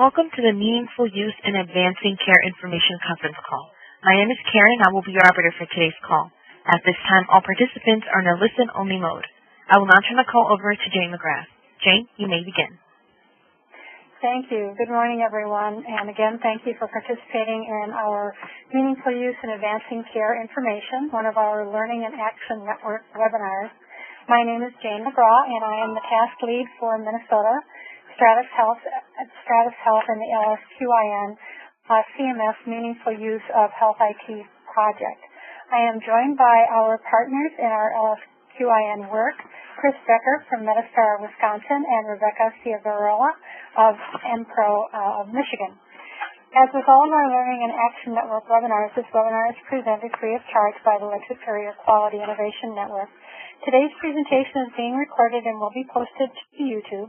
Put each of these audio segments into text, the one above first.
Welcome to the Meaningful Use in Advancing Care Information conference call. My name is Karen and I will be your operator for today's call. At this time, all participants are in a listen-only mode. I will now turn the call over to Jane McGrath. Jane, you may begin. Thank you. Good morning, everyone. And again, thank you for participating in our Meaningful Use in Advancing Care Information, one of our Learning and Action Network webinars. My name is Jane McGrath, and I am the task lead for Minnesota Stratus Health and the LSQIN CMS Meaningful Use of Health IT project. I am joined by our partners in our LSQIN work, Chris Becker from Metastar, Wisconsin, and Rebecca Ciavarella of MPRO of Michigan. As with all of our Learning and Action Network webinars, this webinar is presented free of charge by the Lake Superior Quality Innovation Network. Today's presentation is being recorded and will be posted to YouTube.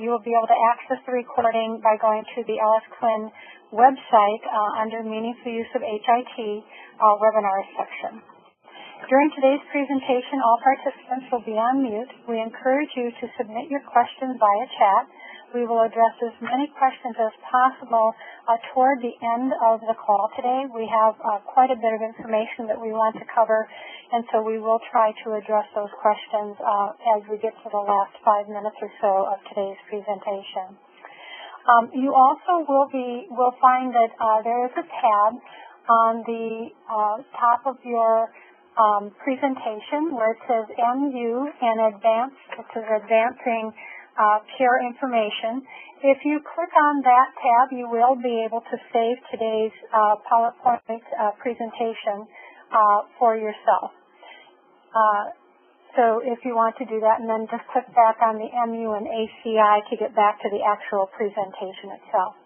You will be able to access the recording by going to the LSQIN website under Meaningful Use of HIT webinars section. During today's presentation, all participants will be on mute. We encourage you to submit your questions via chat. We will address as many questions as possible toward the end of the call today. We have quite a bit of information that we want to cover, and so we will try to address those questions as we get to the last 5 minutes or so of today's presentation. You also will find that there is a tab on the top of your presentation where it says MU and Advanced, it says Advancing Care Information. If you click on that tab, you will be able to save today's PowerPoint presentation for yourself. So if you want to do that, and then just click back on the MU and ACI to get back to the actual presentation itself.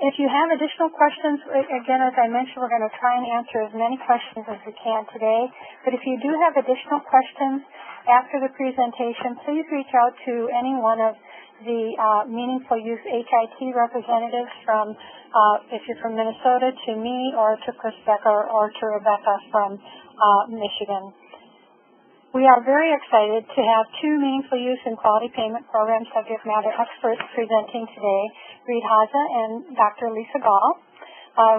If you have additional questions, again, as I mentioned, we're going to try and answer as many questions as we can today. But if you do have additional questions after the presentation, please reach out to any one of the Meaningful Use HIT representatives from, if you're from Minnesota, to me, or to Chris Becker, or to Rebecca from Michigan. We are very excited to have two Meaningful Use and Quality Payment Program subject matter experts presenting today, Reed Haza and Dr. Lisa Gall.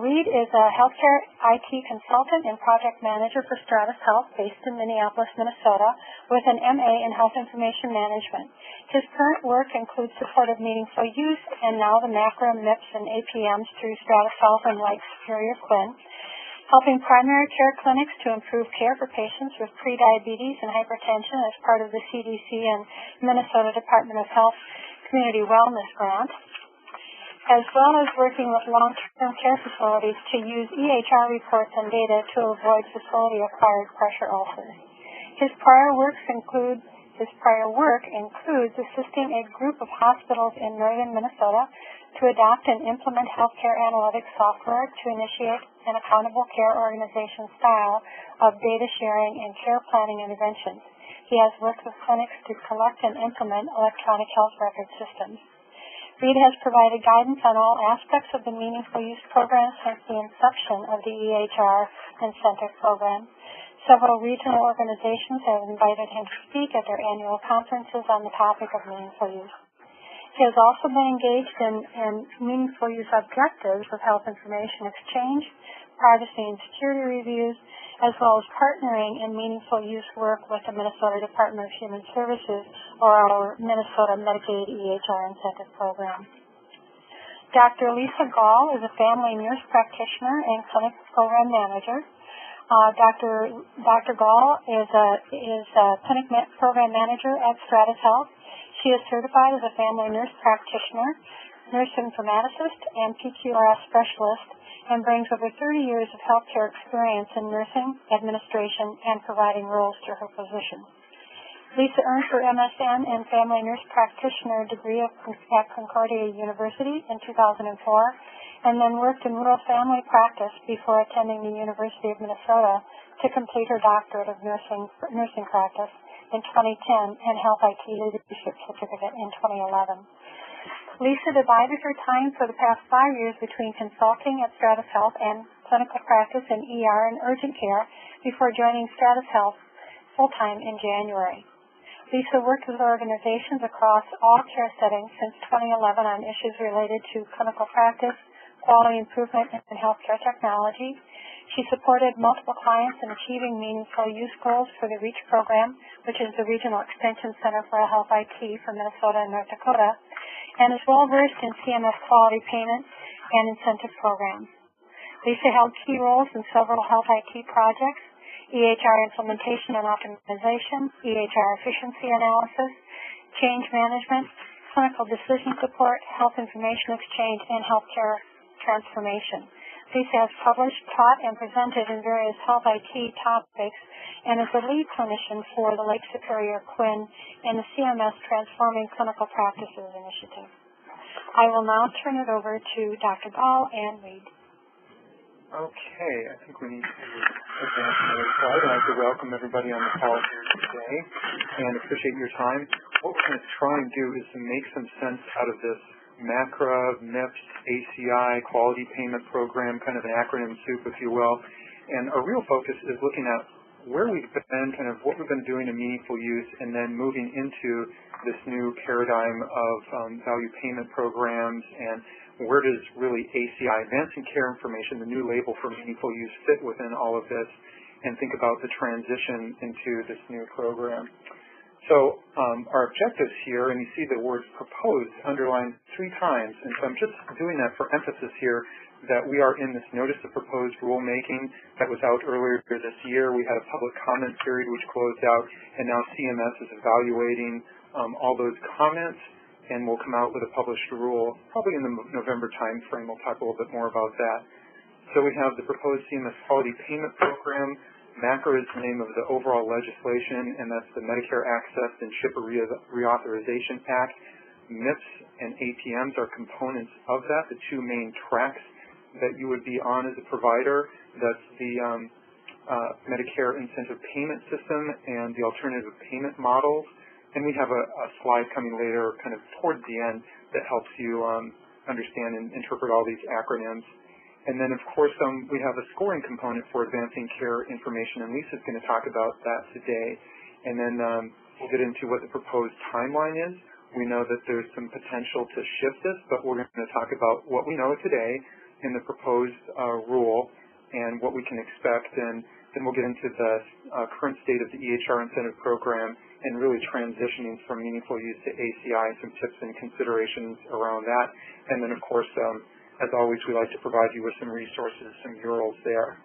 Reed is a healthcare IT consultant and project manager for Stratus Health based in Minneapolis, Minnesota, with an MA in Health Information Management. His current work includes support of Meaningful Use and now the MACRA, MIPS, and APMs through Stratus Health and Lake Superior Quinn, helping primary care clinics to improve care for patients with prediabetes and hypertension as part of the CDC and Minnesota Department of Health Community Wellness Grant, as well as working with long-term care facilities to use EHR reports and data to avoid facility-acquired pressure ulcers. His prior work includes assisting a group of hospitals in northern Minnesota to adopt and implement healthcare analytics software to initiate an accountable care organization style of data sharing and care planning interventions. He has worked with clinics to collect and implement electronic health record systems. Reed has provided guidance on all aspects of the Meaningful Use program since the inception of the EHR incentive program. Several regional organizations have invited him to speak at their annual conferences on the topic of meaningful use. He has also been engaged in meaningful use objectives of health information exchange, privacy and security reviews, as well as partnering in meaningful use work with the Minnesota Department of Human Services or our Minnesota Medicaid EHR incentive program. Dr. Lisa Gall is a family nurse practitioner and clinical program manager. Dr. Gall is a clinic program manager at Stratus Health. She is certified as a family nurse practitioner, nurse informaticist, and PQRS specialist, and brings over 30 years of healthcare experience in nursing, administration, and providing roles to her position. Lisa earned her MSN in Family Nurse Practitioner degree at Concordia University in 2004, and then worked in rural family practice before attending the University of Minnesota to complete her doctorate of nursing practice in 2010 and Health IT Leadership Certificate in 2011. Lisa divided her time for the past 5 years between consulting at Stratus Health and clinical practice in ER and urgent care before joining Stratus Health full-time in January. Lisa worked with organizations across all care settings since 2011 on issues related to clinical practice, quality improvement, and healthcare technology. She supported multiple clients in achieving meaningful use goals for the REACH program, which is the Regional Extension Center for Health IT for Minnesota and North Dakota, and is well-versed in CMS quality payment and incentive programs. Lisa held key roles in several health IT projects: EHR implementation and optimization, EHR efficiency analysis, change management, clinical decision support, health information exchange, and healthcare transformation. Lisa has published, taught, and presented in various health IT topics and is the lead clinician for the Lake Superior Quinn and the CMS Transforming Clinical Practices Initiative. I will now turn it over to Dr. Gall and Reed. Okay, I think we need to advance another slide. I'd like to welcome everybody on the call here today and appreciate your time. What we're going to try and do is to make some sense out of this MACRA, MIPS, ACI, Quality Payment Program, kind of an acronym soup, if you will. And our real focus is looking at where we've been, kind of what we've been doing in meaningful use, and then moving into this new paradigm of value payment programs, and where does really ACI, Advancing Care Information, the new label for meaningful use, fit within all of this, and think about the transition into this new program. So our objectives here, and you see the word proposed underlined 3 times, and so I'm just doing that for emphasis here, that we are in this notice of proposed rulemaking that was out earlier this year. We had a public comment period which closed out, and now CMS is evaluating all those comments, and we'll come out with a published rule probably in the November time frame. We'll talk a little bit more about that. So we have the proposed CMS Quality Payment Program. MACRA is the name of the overall legislation, and that's the Medicare Access and Shipper Reauthorization Act. MIPS and APMs are components of that, the 2 main tracks that you would be on as a provider. That's the Medicare Incentive Payment System and the alternative payment models. And we have a slide coming later, kind of towards the end, that helps you understand and interpret all these acronyms. And then, of course, we have a scoring component for advancing care information, and Lisa's going to talk about that today. And then we'll get into what the proposed timeline is. We know that there's some potential to shift this, but we're going to talk about what we know today in the proposed rule and what we can expect. And then we'll get into the current state of the EHR incentive program and really transitioning from meaningful use to ACI, some tips and considerations around that. And then, of course, as always, we like to provide you with some resources, some URLs there.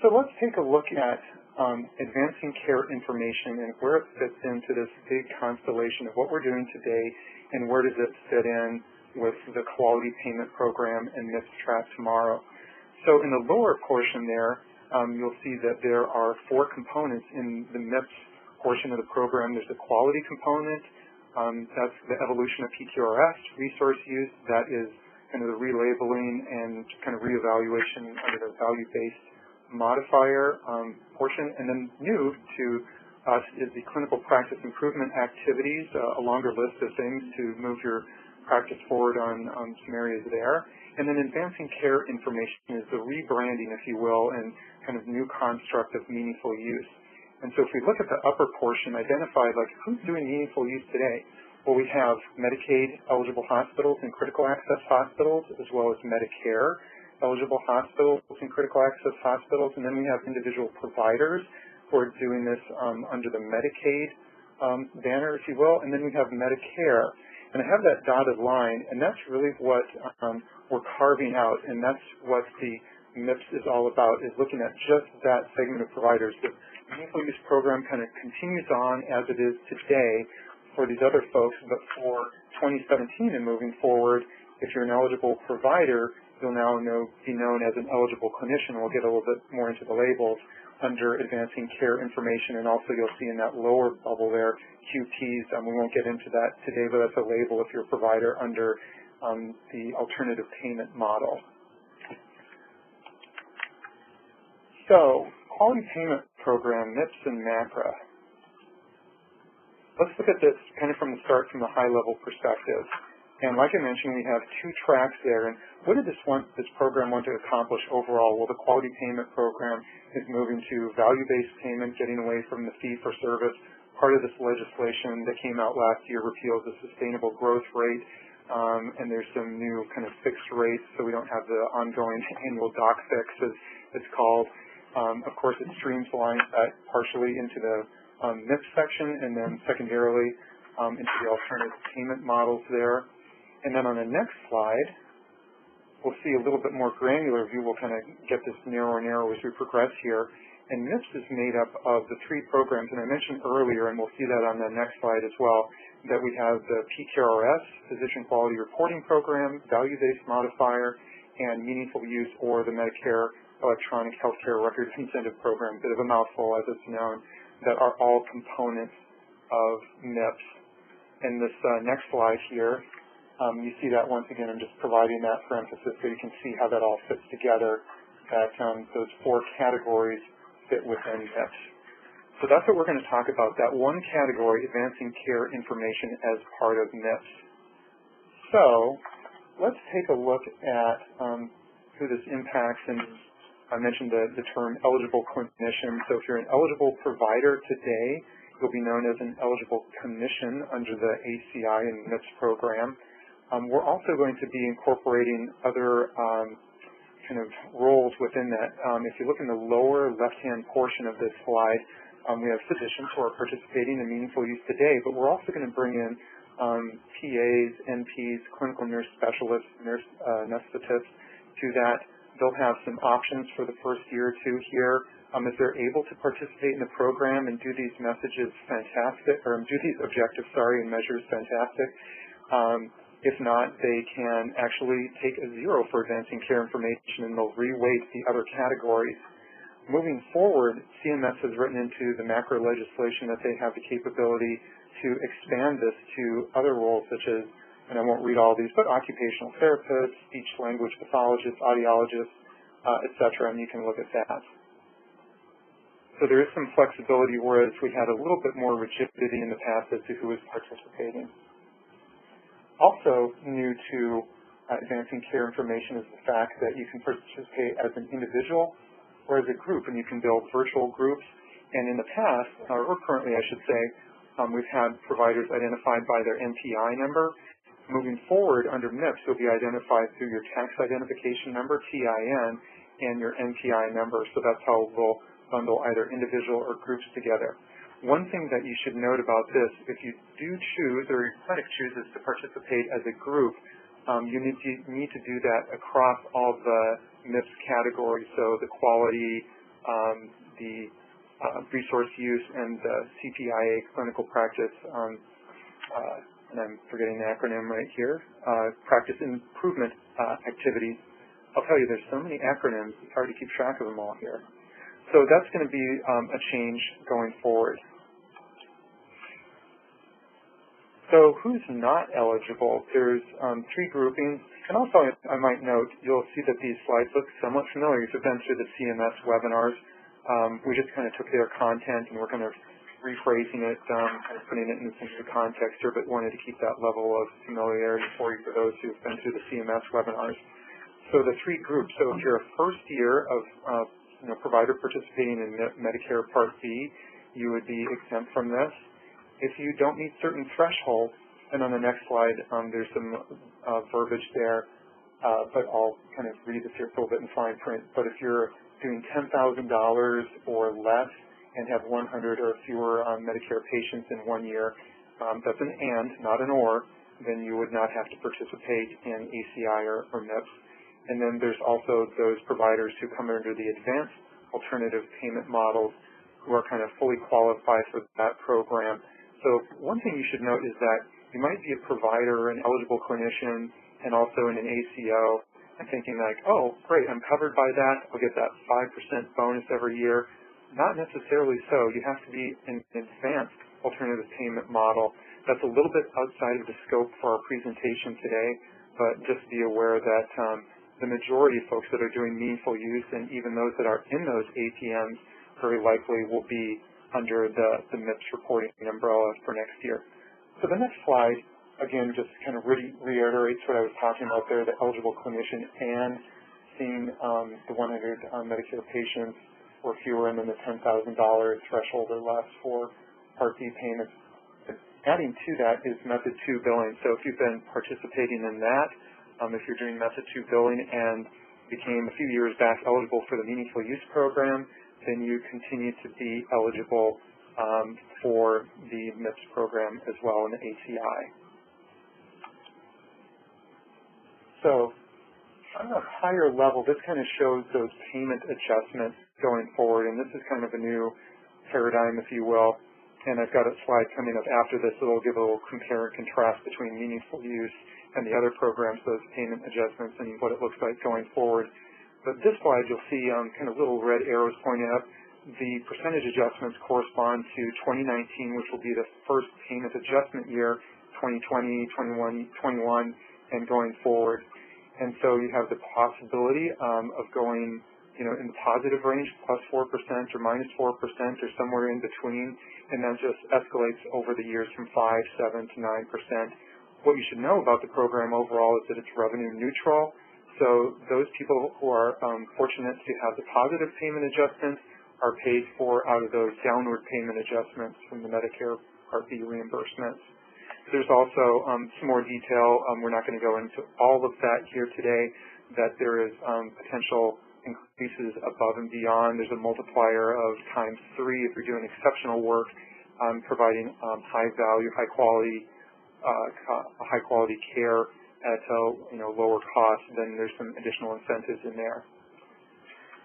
So let's take a look at advancing care information and where it fits into this big constellation of what we're doing today, and where does it fit in with the quality payment program and MIPS track tomorrow. So in the lower portion there, you'll see that there are 4 components in the MIPS portion of the program. There's the quality component. That's the evolution of PQRS, resource use. That is kind of the relabeling and kind of reevaluation under the value-based modifier portion. And then new to us is the clinical practice improvement activities, a longer list of things to move your practice forward on some areas there. And then advancing care information is the rebranding, if you will, and kind of new construct of meaningful use. And so if we look at the upper portion, identified like who's doing meaningful use today, well, we have Medicaid eligible hospitals and critical access hospitals, as well as Medicare eligible hospitals and critical access hospitals, and then we have individual providers who are doing this under the Medicaid banner, if you will, and then we have Medicare. And I have that dotted line, and that's really what we're carving out, and that's what the MIPS is all about, is looking at just that segment of providers. The meaningful use program kind of continues on as it is today for these other folks, but for 2017 and moving forward, if you're an eligible provider, you'll now be known as an eligible clinician. We'll get a little bit more into the labels under advancing care information, and also you'll see in that lower bubble there, QPs. We won't get into that today, but that's a label if you're a provider under the alternative payment model. So, quality payment program, MIPS and MACRA. Let's look at this kind of from the start, from the high-level perspective. And like I mentioned, we have two tracks there. And what did this program want to accomplish overall? Well, the quality payment program is moving to value-based payment, getting away from the fee-for-service. Part of this legislation that came out last year repeals the sustainable growth rate, and there's some new kind of fixed rates, so we don't have the ongoing annual doc fix, as it's called. Of course, it streamlines that partially into the MIPS section, and then secondarily into the alternative payment models there. And then on the next slide, we'll see a little bit more granular view. We'll kind of get this narrower and narrower as we progress here. And MIPS is made up of the three programs, and I mentioned earlier, and we'll see that on the next slide as well, that we have the PQRS, Physician Quality Reporting Program, Value-Based Modifier, and Meaningful Use, or the Medicare Electronic Healthcare Records Incentive Program, bit of a mouthful as it's known, that are all components of MIPS. In this next slide here, you see that once again, I'm just providing that for emphasis so you can see how that all fits together, that those four categories fit within MIPS. So that's what we're going to talk about, that one category, advancing care information as part of MIPS. So let's take a look at who this impacts, and I mentioned the term eligible clinician. So if you're an eligible provider today, you'll be known as an eligible clinician under the ACI and MIPS program. We're also going to be incorporating other kind of roles within that. If you look in the lower left-hand portion of this slide, we have physicians who are participating in meaningful use today, but we're also going to bring in PAs, NPs, clinical nurse specialists, nurse anesthetists to that. They'll have some options for the first year or two here. If they're able to participate in the program and do these messages fantastic, or do these objectives, and measures fantastic. If not, they can actually take a 0 for advancing care information, and they'll reweight the other categories. Moving forward, CMS has written into the macro legislation that they have the capability to expand this to other roles such as, and I won't read all these, but occupational therapists, speech language pathologists, audiologists, etc., and you can look at that. So there is some flexibility, whereas we had a little bit more rigidity in the past as to who was participating. Also new to advancing care information is the fact that you can participate as an individual or as a group, and you can build virtual groups. And in the past, or currently I should say, we've had providers identified by their NPI number. Moving forward, under MIPS, you'll be identified through your tax identification number, TIN, and your NPI number. So that's how we'll bundle either individual or groups together. One thing that you should note about this, if you do choose, or your clinic chooses to participate as a group, you need to do that across all the MIPS categories, so the quality, the resource use, and the CPIA, clinical practice, and I'm forgetting the acronym right here, practice improvement activities. I'll tell you, there's so many acronyms, it's hard to keep track of them all here. So that's going to be a change going forward. So who's not eligible? There's three groupings. And also, I might note, you'll see that these slides look somewhat familiar. If you've been through the CMS webinars, we just kind of took their content and we're kind of rephrasing it, kind of putting it in some new context here, but wanted to keep that level of familiarity for you for those who've been through the CMS webinars. So the three groups. So if you're a first year of provider participating in Medicare Part B, you would be exempt from this. If you don't meet certain thresholds, and on the next slide, there's some verbiage there, but I'll kind of read this here a little bit in fine print. But if you're doing $10,000 or less and have 100 or fewer Medicare patients in 1 year, that's an and, not an or, then you would not have to participate in ACI or MIPS. And then there's also those providers who come under the advanced alternative payment models who are kind of fully qualified for that program. So one thing you should note is that you might be a provider, an eligible clinician, and also in an ACO, and thinking like, oh, great, I'm covered by that. I'll get that 5% bonus every year. Not necessarily so. You have to be in an advanced alternative payment model. That's a little bit outside of the scope for our presentation today, but just be aware that the majority of folks that are doing meaningful use, and even those that are in those APMs, very likely will be under the MIPS reporting umbrella for next year. So the next slide again, just kind of reiterates what I was talking about there, the eligible clinician and seeing the 100 Medicare patients or fewer, and then the $10,000 threshold or less for Part B payments. Adding to that is Method 2 billing. So if you've been participating in that, if you're doing Method 2 billing and became a few years back eligible for the Meaningful Use Program, then you continue to be eligible for the MIPS program as well in the ACI. So on a higher level, this kind of shows those payment adjustments going forward, and this is kind of a new paradigm, if you will. And I've got a slide coming up after this that will give a little compare and contrast between meaningful use and the other programs, those payment adjustments, and what it looks like going forward. But this slide, you'll see kind of little red arrows pointing up. The percentage adjustments correspond to 2019, which will be the first payment adjustment year, 2020, 21, and going forward. And so you have the possibility of going in the positive range, plus 4% or minus 4% or somewhere in between, and that just escalates over the years from 5, 7 to 9%. What you should know about the program overall is that it's revenue neutral. So those people who are fortunate to have the positive payment adjustments are paid for out of those downward payment adjustments from the Medicare Part B reimbursements. There's also some more detail. We're not going to go into all of that here today, that there is potential increases above and beyond. There's a multiplier of times 3 if you're doing exceptional work, providing high value, high quality care at lower cost. Then there's some additional incentives in there.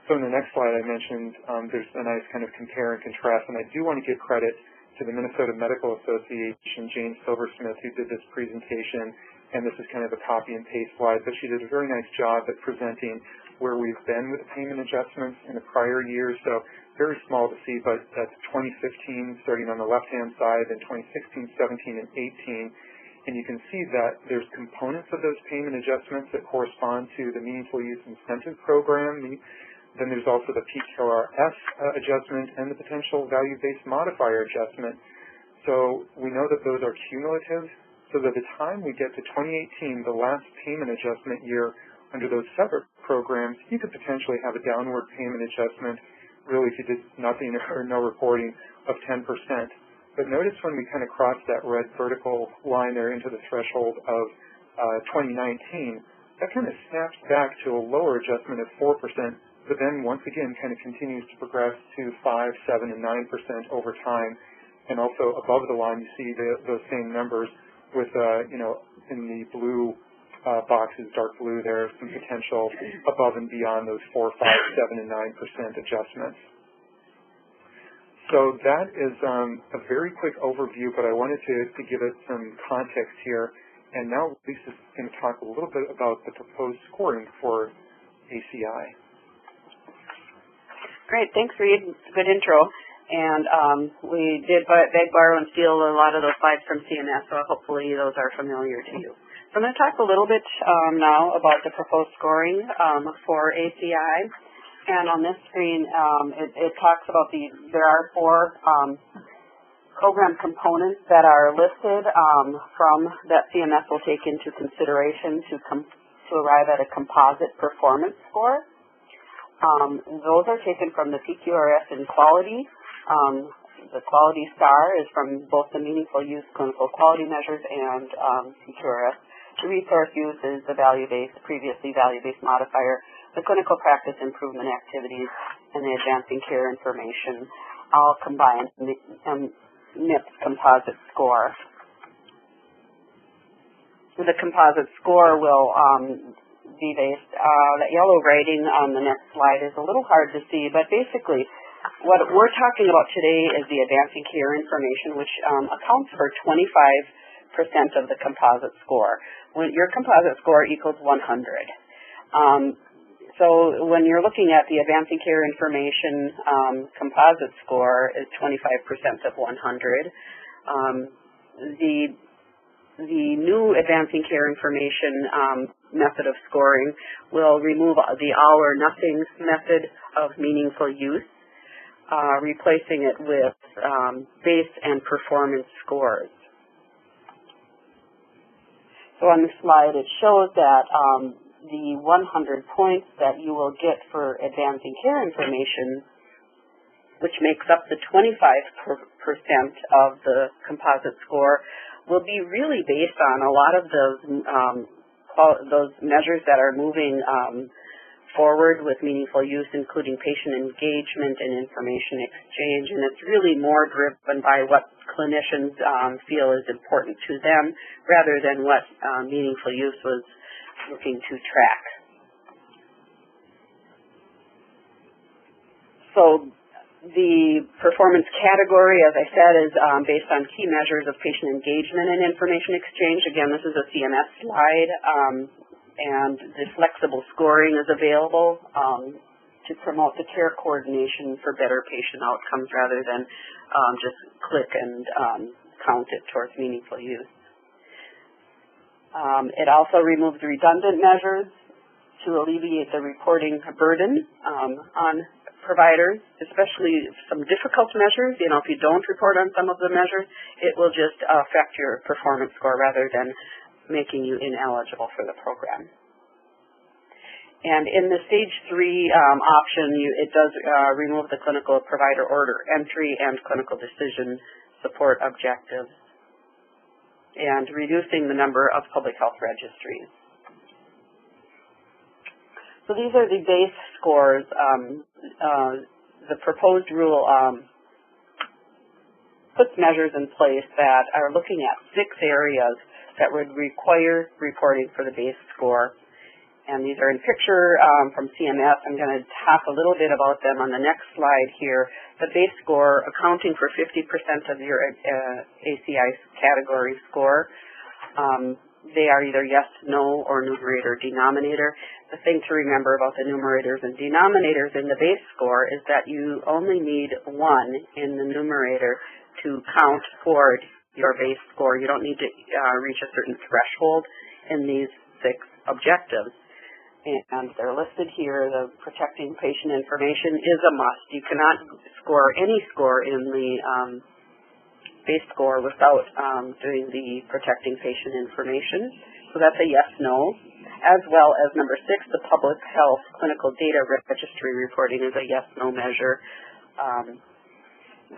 So in the next slide, I mentioned there's a nice kind of compare and contrast, and I do want to give credit to the Minnesota Medical Association, Jane Silversmith, who did this presentation, and this is kind of a copy and paste slide, but she did a very nice job at presenting where we've been with the payment adjustments in the prior years. So very small to see, but that's 2015 starting on the left-hand side, and 2016, 17, and 18. And you can see that there's components of those payment adjustments that correspond to the Meaningful Use Incentive Program. Then there's also the PQRS adjustment and the potential value-based modifier adjustment. So we know that those are cumulative. So by the time we get to 2018, the last payment adjustment year under those separate programs, you could potentially have a downward payment adjustment, really if you did nothing or no reporting, of 10%. But notice when we kind of cross that red vertical line there into the threshold of 2019, that kind of snaps back to a lower adjustment of 4%, but then once again kind of continues to progress to 5, 7, and 9% over time. And also above the line, you see those same numbers with, in the blue boxes, dark blue, there's some potential above and beyond those 4, 5, 7, and 9% adjustments. So that is a very quick overview, but I wanted to give it some context here. And now Lisa's going to talk a little bit about the proposed scoring for ACI. Great, thanks, Reed. Good intro. And we did beg, borrow, and steal a lot of those slides from CMS, so hopefully those are familiar to you. So I'm going to talk a little bit now about the proposed scoring for ACI. And on this screen, it talks about there are 4 program components that are listed that CMS will take into consideration to arrive at a composite performance score. Those are taken from the PQRS in quality. The quality star is from both the meaningful use clinical quality measures and PQRS. The resource use is the previously value-based modifier, the clinical practice improvement activities, and the advancing care information, all combined in the MIPS composite score. The composite score will be based. That yellow writing on the next slide is a little hard to see, but basically what we're talking about today is the advancing care information, which accounts for 25% of the composite score. When your composite score equals 100. So when you're looking at the advancing care information composite score is 25% of 100. The new advancing care information method of scoring will remove the all or nothing method of meaningful use, replacing it with base and performance scores. So on the slide, it shows that the 100 points that you will get for advancing care information, which makes up the 25% of the composite score, will be really based on a lot of those measures that are moving forward with meaningful use, including patient engagement and information exchange, and it's really more driven by what clinicians feel is important to them rather than what meaningful use was looking to track. So the performance category, as I said, is based on key measures of patient engagement and information exchange. Again, this is a CMS slide, and the flexible scoring is available to promote the care coordination for better patient outcomes rather than just click and count it towards meaningful use. It also removes redundant measures to alleviate the reporting burden on providers, especially some difficult measures. You know, if you don't report on some of the measures, it will just affect your performance score rather than making you ineligible for the program. And in the stage 3 option, it does remove the clinical provider order entry and clinical decision support objectives, and reducing the number of public health registries. So these are the base scores. The proposed rule puts measures in place that are looking at 6 areas that would require reporting for the base score. And these are in picture from CMS. I'm going to talk a little bit about them on the next slide here. The base score accounting for 50% of your ACI category score. They are either yes, no, or numerator, denominator. The thing to remember about the numerators and denominators in the base score is that you only need 1 in the numerator to count toward your base score. You don't need to reach a certain threshold in these 6 objectives. And they're listed here. The protecting patient information is a must. You cannot score any score in the base score without doing the protecting patient information. So that's a yes, no. As well as number 6, the public health clinical data registry reporting is a yes, no measure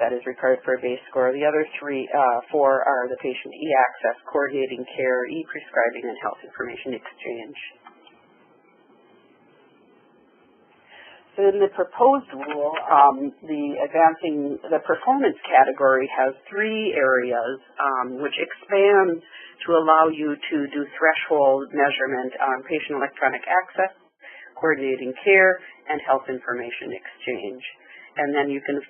that is required for a base score. The other 4 are the patient e-access, coordinating care, e-prescribing, and health information exchange. So in the proposed rule, the performance category has 3 areas which expand to allow you to do threshold measurement on patient electronic access, coordinating care, and health information exchange. And then you can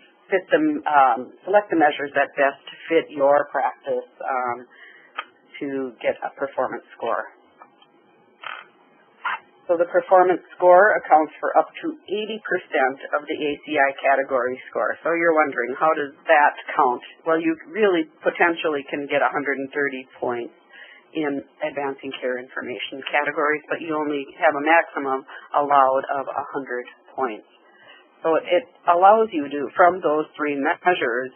select the measures that best fit your practice to get a performance score. So the performance score accounts for up to 80% of the ACI category score. So you're wondering, how does that count? Well, you really potentially can get 130 points in advancing care information categories, but you only have a maximum allowed of 100 points. So it allows you to, from those 3 measures,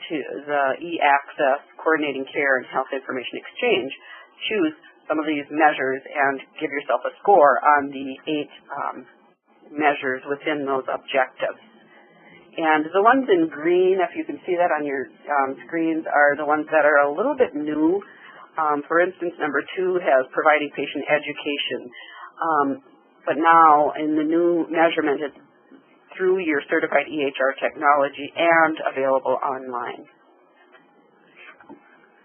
to the e-access, coordinating care, and health information exchange, choose some of these measures and give yourself a score on the 8 measures within those objectives. And the ones in green, if you can see that on your screens, are the ones that are a little bit new. For instance, number 2 has providing patient education. But now in the new measurement, it's through your certified EHR technology and available online.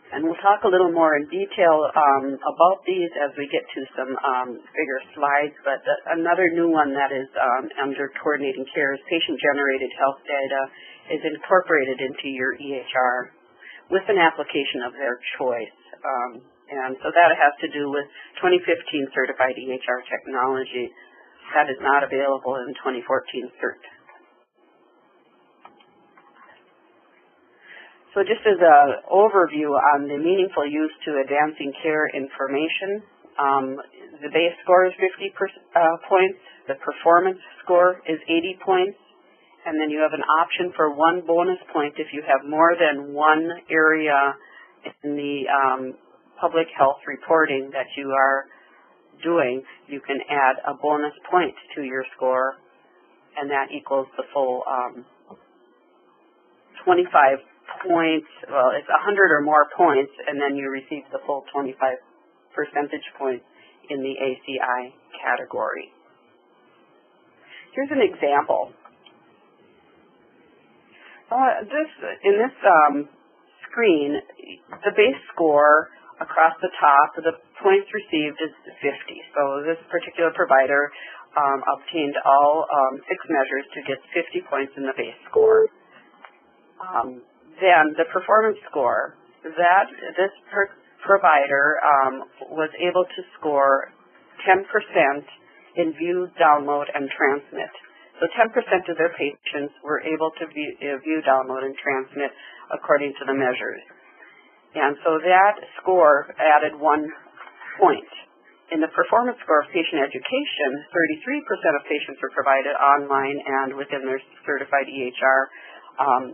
And we'll talk a little more in detail about these as we get to some bigger slides, but another new one that is under coordinating care is patient-generated health data is incorporated into your EHR with an application of their choice. And so that has to do with 2015 certified EHR technology. That is not available in 2014 cert. So just as an overview on the meaningful use to advancing care information, the base score is 50 points, the performance score is 80 points, and then you have an option for 1 bonus point if you have more than 1 area in the public health reporting that you are doing, you can add a bonus point to your score, and that equals the full 25 points. Well, it's 100 or more points, and then you receive the full 25 percentage points in the ACI category. Here's an example. In this screen, the base score across the top, the points received is 50. So this particular provider obtained all 6 measures to get 50 points in the base score. Then the performance score, this provider was able to score 10% in view, download, and transmit. So 10% of their patients were able to view, download, and transmit according to the measures. And so that score added 1 point. In the performance score of patient education, 33% of patients were provided online and within their certified EHR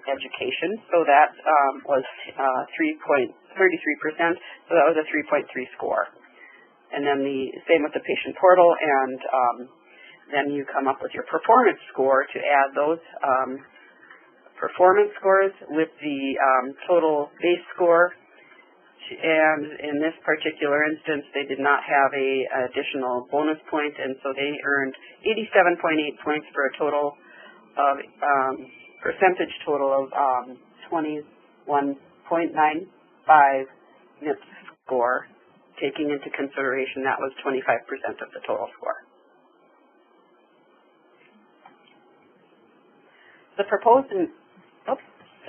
education. So that was 33%. So that was a 3.3 score. And then the same with the patient portal, and then you come up with your performance score to add those performance scores with the total base score. And in this particular instance, they did not have a additional bonus point, and so they earned 87.8 points for a total of percentage total of 21.95 NIPS score. Taking into consideration that was 25% of the total score. The proposed, I'm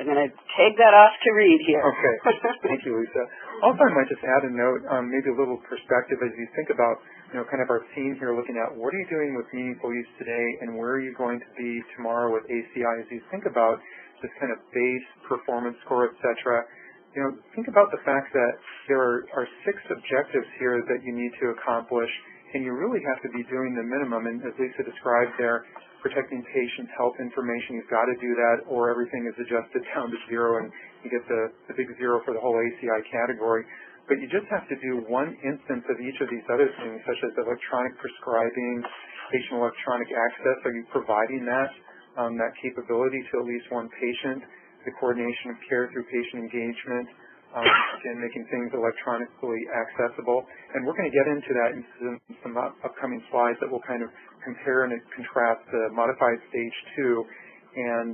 going to take that off to read here. Okay, thank you, Lisa. Also, I might just add a note, maybe a little perspective as you think about, kind of our theme here, looking at what are you doing with meaningful use today, and where are you going to be tomorrow with ACI as you think about this kind of base performance score, et cetera. Think about the fact that there are 6 objectives here that you need to accomplish, and you really have to be doing the minimum. And as Lisa described there, protecting patients' health information, you've got to do that, or everything is adjusted down to 0, and you get the big 0 for the whole ACI category. But you just have to do one instance of each of these other things, such as electronic prescribing, patient electronic access. Are you providing that capability to at least one patient? The coordination of care through patient engagement, and making things electronically accessible. And we're going to get into that in some upcoming slides that will kind of compare and contrast the modified stage 2 and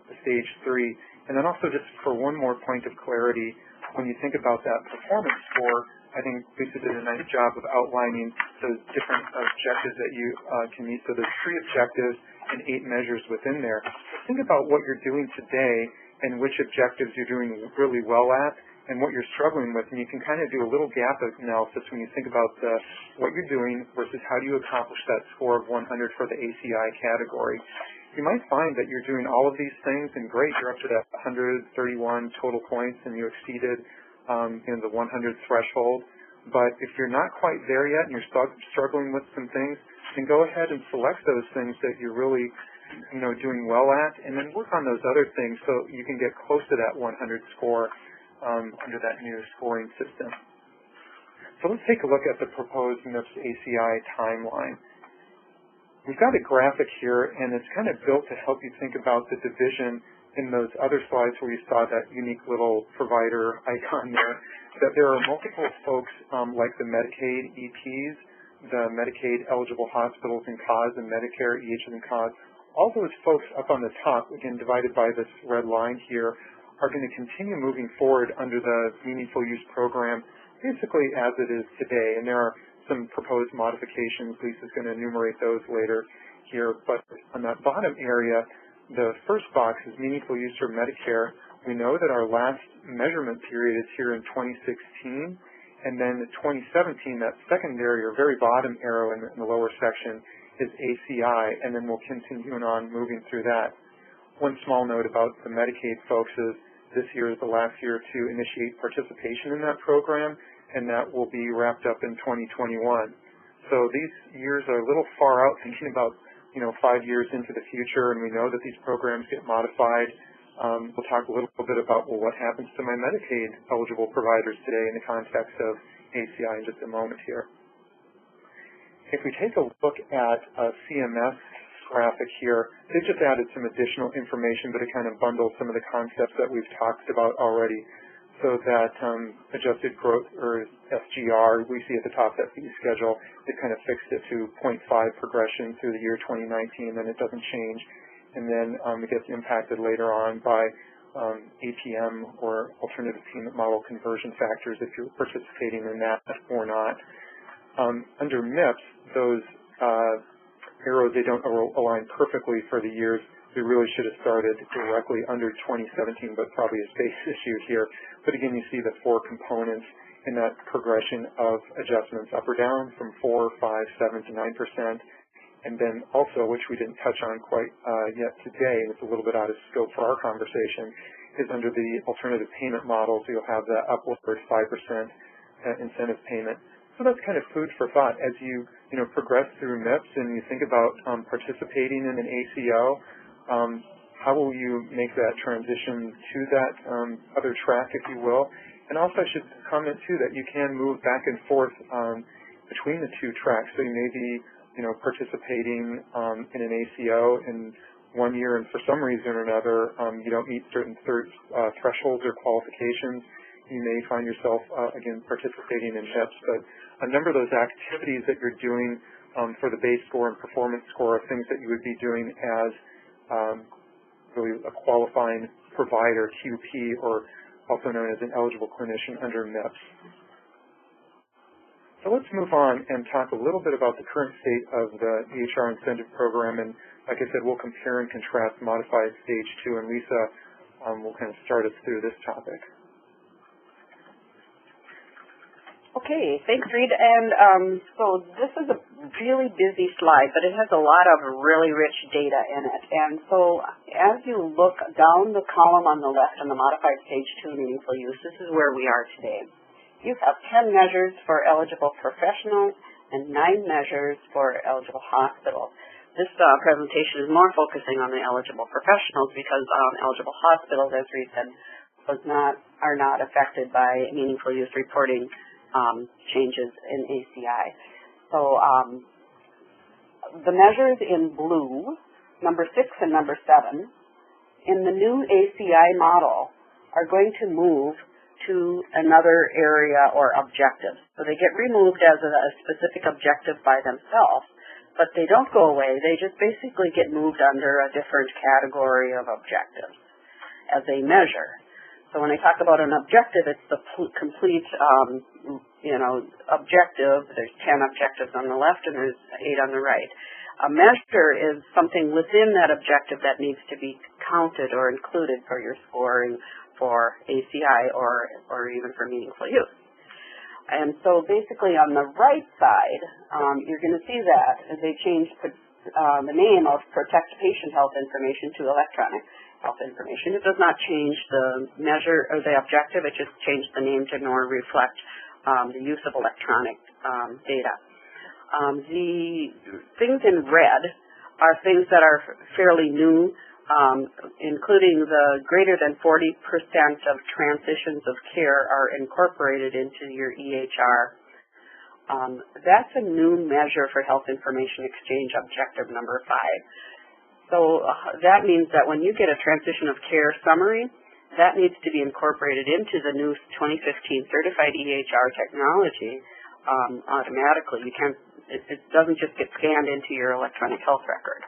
the stage 3. And then also just for one more point of clarity, when you think about that performance score, I think Lisa did a nice job of outlining those different objectives that you can meet. So there's 3 objectives and 8 measures within there. Think about what you're doing today and which objectives you're doing really well at and what you're struggling with. And you can kind of do a little gap analysis when you think about what you're doing versus how do you accomplish that score of 100 for the ACI category. You might find that you're doing all of these things and great, you're up to that 131 total points and you exceeded the 100 threshold. But if you're not quite there yet and you're struggling with some things, then go ahead and select those things that you're really doing well at, and then work on those other things so you can get close to that 100 score under that new scoring system. So let's take a look at the proposed NIPS ACI timeline. We've got a graphic here, and it's kind of built to help you think about the division in those other slides where you saw that unique little provider icon there, that there are multiple folks like the Medicaid EPs, the Medicaid eligible hospitals and CAUSE, and Medicare EHs and CAUSE. All those folks up on the top, again divided by this red line here, are going to continue moving forward under the Meaningful Use Program basically as it is today. And there are some proposed modifications. Lisa's going to enumerate those later here. But on that bottom area, the first box is Meaningful Use for Medicare. We know that our last measurement period is here in 2016. And then 2017, that secondary or very bottom arrow in the lower section is ACI, and then we'll continue on moving through that. One small note about the Medicaid folks is this year is the last year to initiate participation in that program, and that will be wrapped up in 2021. So these years are a little far out, thinking about 5 years into the future, and we know that these programs get modified We'll talk a little bit about, well, what happens to my Medicaid eligible providers today in the context of ACI in just a moment here. If we take a look at a CMS graphic here, they just added some additional information, but it kind of bundles some of the concepts that we've talked about already. So that adjusted growth, or SGR, we see at the top that fee schedule, it kind of fixed it to 0.5 progression through the year 2019, and it doesn't change. And then it gets impacted later on by APM, or alternative payment model conversion factors, if you're participating in that or not. Under MIPS, those arrows, they don't align perfectly for the years. We really should have started directly under 2017, but probably a space issue here. But again, you see the four components in that progression of adjustments up or down from 4, 5, 7 to 9%. And then also, which we didn't touch on quite yet today, and it's a little bit out of scope for our conversation, is under the alternative payment models, you'll have the upward 5% incentive payment. So that's kind of food for thought as you progress through MIPS and you think about participating in an ACO. How will you make that transition to that other track, if you will? And also, I should comment too that you can move back and forth between the two tracks. So you may be participating in an ACO in one year, and for some reason or another, you don't meet certain thresholds or qualifications. You may find yourself, again, participating in MIPS, but a number of those activities that you're doing for the base score and performance score are things that you would be doing as really a qualifying provider, QP, or also known as an eligible clinician under MIPS. So let's move on and talk a little bit about the current state of the EHR incentive program, and like I said, we'll compare and contrast modified stage 2, and Lisa will kind of start us through this topic. Okay, thanks, Reed. And so this is a really busy slide, but it has a lot of really rich data in it. And so as you look down the column on the left on the modified stage 2 meaningful use, this is where we are today. You have 10 measures for eligible professionals and 9 measures for eligible hospitals. This presentation is more focusing on the eligible professionals because eligible hospitals, as Reed said, are not affected by meaningful use reporting changes in ACI. So the measures in blue, number 6 and number 7, in the new ACI model are going to move to another area or objective. So they get removed as a specific objective by themselves, but they don't go away. They just basically get moved under a different category of objectives as a measure. So when I talk about an objective, it's the complete, objective. There's 10 objectives on the left and there's 8 on the right. A measure is something within that objective that needs to be counted or included for your scoring for ACI or even for meaningful use. And so basically on the right side, you're going to see that they changed the name of Protect Patient Health Information to Electronic Health Information. It does not change the measure or the objective. It just changed the name to more reflect the use of electronic data. The things in red are things that are fairly new, including the greater than 40% of transitions of care are incorporated into your EHR. That's a new measure for Health Information Exchange objective number 5. So that means that when you get a transition of care summary, that needs to be incorporated into the new 2015 certified EHR technology automatically. It doesn't just get scanned into your electronic health record.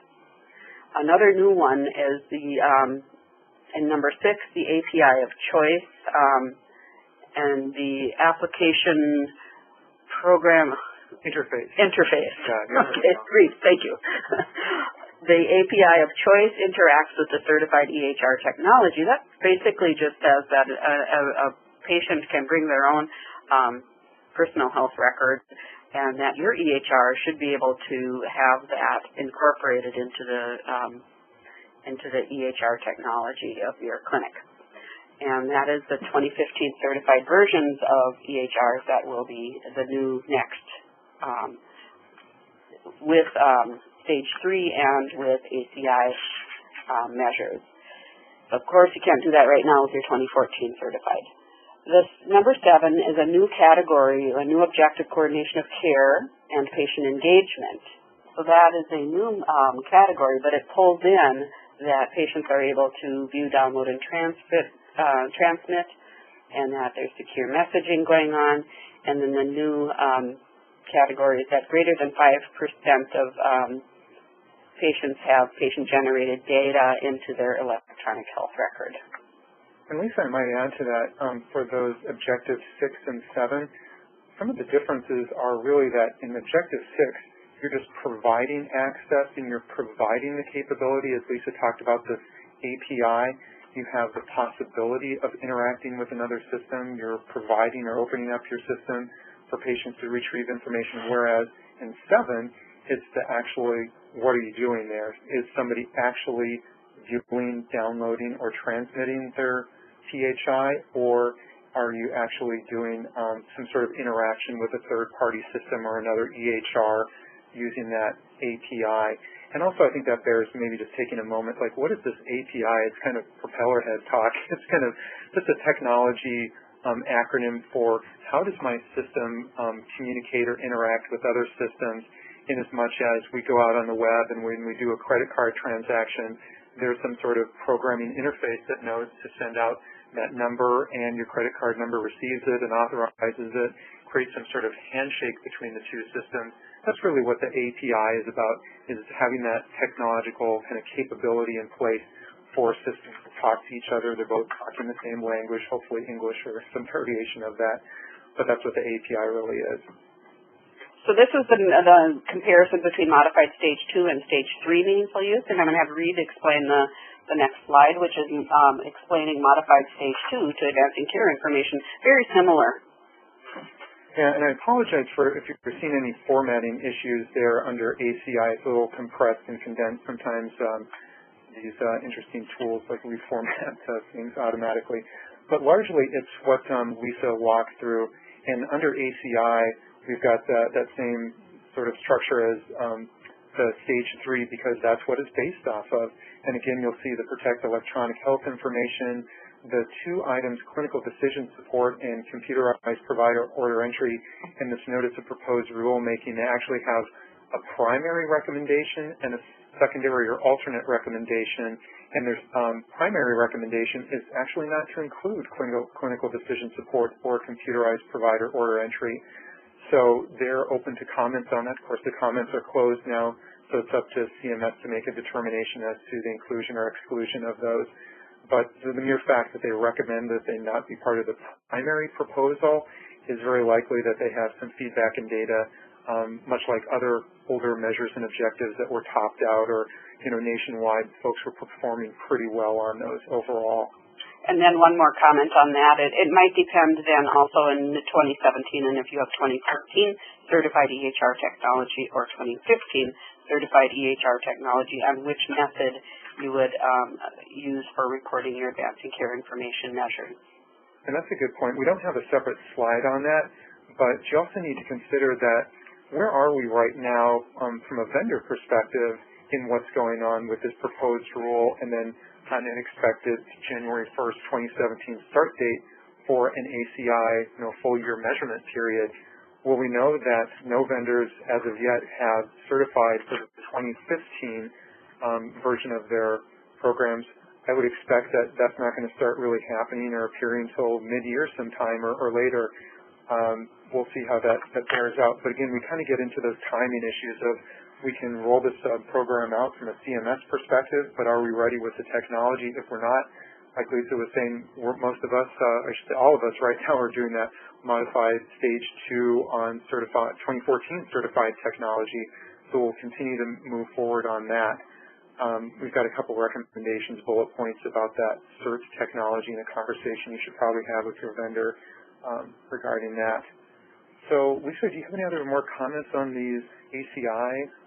Another new one is in number 6, the API of choice and the application program interface. Yeah, okay, great, thank you. The API of choice interacts with the certified EHR technology. That basically just says that a patient can bring their own personal health record, and that your EHR should be able to have that incorporated into the EHR technology of your clinic. And that is the 2015 certified versions of EHRs that will be the new next with Stage 3 and with ACI measures. Of course, you can't do that right now with your 2014 certified. This number 7 is a new category, a new objective, coordination of care and patient engagement. So that is a new category, but it pulls in that patients are able to view, download, and transmit, and that there's secure messaging going on. And then the new category is that greater than 5% of patients have patient-generated data into their electronic health record. And Lisa, I might add to that, for those objectives 6 and 7, some of the differences are really that in objective 6, you're just providing access and you're providing the capability, as Lisa talked about, this API. You have the possibility of interacting with another system. You're providing or opening up your system for patients to retrieve information, whereas in 7, it's the actually, what are you doing there? Is somebody actually viewing, downloading, or transmitting their PHI, or are you actually doing some sort of interaction with a third-party system or another EHR using that API? And also, I think that bears maybe just taking a moment, like, what is this API? It's kind of propeller head talk. It's kind of just a technology acronym for how does my system communicate or interact with other systems, in as much as we go out on the web and when we do a credit card transaction, there's some sort of programming interface that knows to send out that number, and your credit card number receives it and authorizes it, creates some sort of handshake between the two systems. That's really what the API is about, is having that technological kind of capability in place for systems to talk to each other. They're both talking the same language, hopefully English or some variation of that, but that's what the API really is. So this is the comparison between modified stage 2 and stage 3 meaningful use, and I'm going to have Reed explain the next slide, which is explaining modified stage 2 to advancing care information. Very similar. Yeah, and I apologize if you're seeing any formatting issues there under ACI. It's a little compressed and condensed. Sometimes these interesting tools like reformat things automatically. But largely it's what Lisa walked through. And under ACI, we've got that same sort of structure as the stage 3, because that's what it's based off of. And again, you'll see the protect electronic health information, the 2 items, clinical decision support and computerized provider order entry, and this notice of proposed rulemaking. They actually have a primary recommendation and a secondary or alternate recommendation. And their primary recommendation is actually not to include clinical decision support or computerized provider order entry. So they're open to comments on that. Of course, the comments are closed now, so it's up to CMS to make a determination as to the inclusion or exclusion of those. But the mere fact that they recommend that they not be part of the primary proposal is very likely that they have some feedback and data, much like other older measures and objectives that were topped out, or nationwide, folks were performing pretty well on those overall. And then one more comment on that. It might depend then also in 2017, and if you have 2014 certified EHR technology or 2015 certified EHR technology, on which method you would use for recording your advancing care information measures. And that's a good point. We don't have a separate slide on that, but you also need to consider that where are we right now from a vendor perspective in what's going on with this proposed rule, and then an expected January 1st, 2017 start date for an ACI full year measurement period. Well, we know that no vendors as of yet have certified for the 2015 version of their programs. I would expect that that's not going to start really happening or appearing until mid-year sometime or later. We'll see how that bears out. But again, we kind of get into those timing issues of we can roll this program out from a CMS perspective, but are we ready with the technology? If we're not, like Lisa was saying, most of us, I should say all of us right now are doing that modified stage 2 on 2014 certified technology, so we'll continue to move forward on that. We've got a couple recommendations, bullet points about that cert technology and a conversation you should probably have with your vendor regarding that. So, Lisa, do you have any other more comments on these ACI